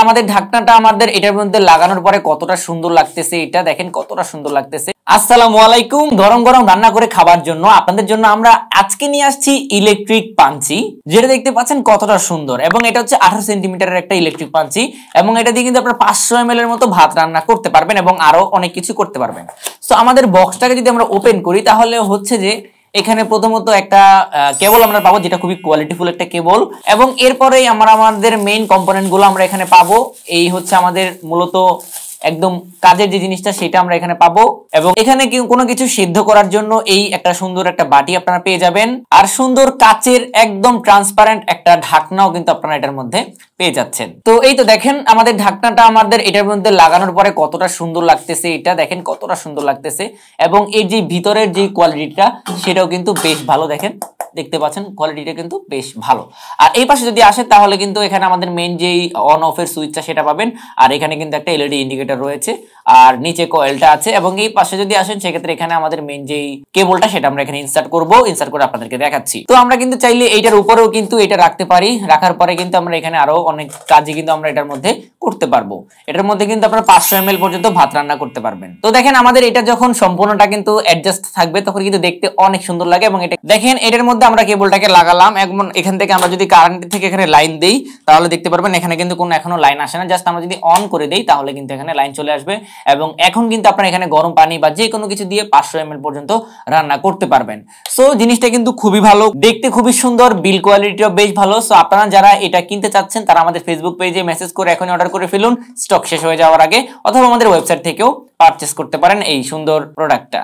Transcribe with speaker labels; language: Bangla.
Speaker 1: আমাদের ঢাকনাটা আমাদের এটার মধ্যে লাগানোর পরে কতটা সুন্দর লাগতেছে, এটা দেখেন কতটা সুন্দর লাগতেছে। আসসালামু আলাইকুম। গরম গরম রান্না করে খাবার জন্য আপনাদের জন্য আমরা আজকে নিয়ে আসছি ইলেকট্রিক পাঞ্চি, যেটা দেখতে পাচ্ছেন কতটা সুন্দর। এবং এটা হচ্ছে 18 সেন্টিমিটারের একটা ইলেকট্রিক পাঞ্চি, এবং এটা দিয়ে কিন্তু আপনারা 500 ml এর মতো ভাত রান্না করতে পারবেন এবং আরো অনেক কিছু করতে পারবেন। তো আমাদের বক্সটাকে যদি আমরা ওপেন করি তাহলে হচ্ছে যে এখানে প্রথমত একটা কেবল আমরা পাবো, যেটা খুবই কোয়ালিটিফুল একটা কেবল, এবং এরপরেই আমরা আমাদের মেইন কম্পোনেন্ট গুলো আমরা এখানে পাবো। এই হচ্ছে আমাদের মূলত একদম কাজের যে জিনিসটা সেটা আমরা এখানে পাবো, এবং এখানে কোনো কিছু সিদ্ধ করার জন্য এই একটা সুন্দর একটা বাটি আপনারা পেয়ে যাবেন, আর সুন্দর কাচের একদম ট্রান্সপারেন্ট একটা ঢাকনাও কিন্তু আপনারা এটার মধ্যে পেয়ে যাচ্ছেন। তো এই তো দেখেন আমাদের ঢাকনাটা আমাদের এটার মধ্যে লাগানোর পরে কতটা সুন্দর লাগতেছে, এটা দেখেন কতটা সুন্দর লাগতেছে। এবং এই যে ভিতরের যে কোয়ালিটিটা সেটাও কিন্তু বেশ ভালো, দেখেন দেখতে পাচ্ছেন কোয়ালিটিটা কিন্তু বেশ ভালো। আর এই পাশে যদি আসে তাহলে কিন্তু এখানে আমাদের মেইন যেই অন অফ এর সুইচটা সেটা পাবেন, আর এখানে কিন্তু একটা এলইডি ইন্ডিকেটর রয়েছে, আর নিচে কয়েলটা আছে। এবং এই পাশে যদি আসেন সেক্ষেত্রে এখানে আমাদের মেইন যেই কেবলটা সেটা আমরা এখানে ইনসার্ট করব, ইনসার্ট করে আপনাদেরকে দেখাচ্ছি। তো আমরা কিন্তু চাইলে এইটার উপরেও কিন্তু এটা রাখতে পারি, রাখার পরে কিন্তু আমরা এখানে আরো অনেক কাজই কিন্তু আমরা এটার মধ্যে করতে পারবো। এটার মধ্যে কিন্তু আপনারা 500 ml পর্যন্ত ভাত রান্না করতে পারবেন। তো দেখেন আমাদের এটা যখন সম্পূর্ণটা কিন্তু অ্যাডজাস্ট থাকবে তখন কিন্তু দেখতে অনেক সুন্দর লাগে। এবং এটা দেখেন এটার মধ্যে আমরা কেবলটাকে লাগালাম, এবং এখান থেকে আমরা যদি কারেন্ট থেকে এখানে লাইন দেই তাহলে দেখতে পারবেন এখানে কিন্তু কোনো এখনো লাইন আসে না। জাস্ট আমরা যদি অন করে দেই তাহলে কিন্তু এখানে লাইন চলে আসবে, এবং এখন কিন্তু আপনারা এখানে গরম পানি বা যে কোনো কিছু দিয়ে 500 ml পর্যন্ত রান্না করতে পারবেন। সো জিনিসটা কিন্তু খুবই ভালো, দেখতে খুবই সুন্দর, বিল কোয়ালিটিও বেশ ভালো। সো আপনারা যারা এটা কিনতে চাচ্ছেন তারা আমাদের ফেসবুক পেজে মেসেজ করে এখনই অর্ডার করে ফেলুন স্টক শেষ হয়ে যাওয়ার আগে, অথবা আমাদের ওয়েবসাইট থেকেও পারচেস করতে পারেন এই সুন্দর প্রোডাক্টটা।